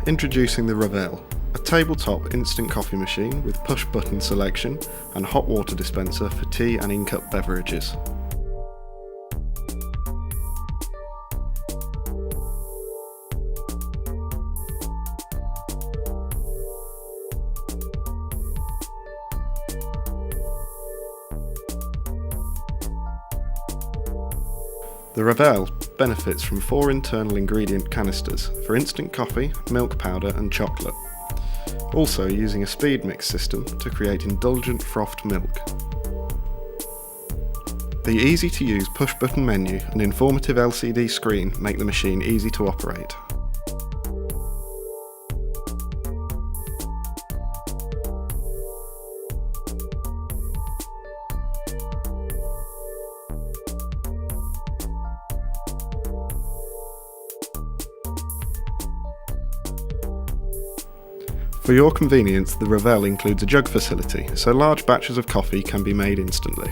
Introducing the Ravel, a tabletop instant coffee machine with push-button selection and hot water dispenser for tea and in-cup beverages. The Ravel benefits from 4 internal ingredient canisters for instant coffee, milk powder and chocolate, also using a speed mix system to create indulgent frothed milk. The easy-to-use push-button menu and informative LCD screen make the machine easy to operate. For your convenience, the Ravel includes a jug facility, so large batches of coffee can be made instantly.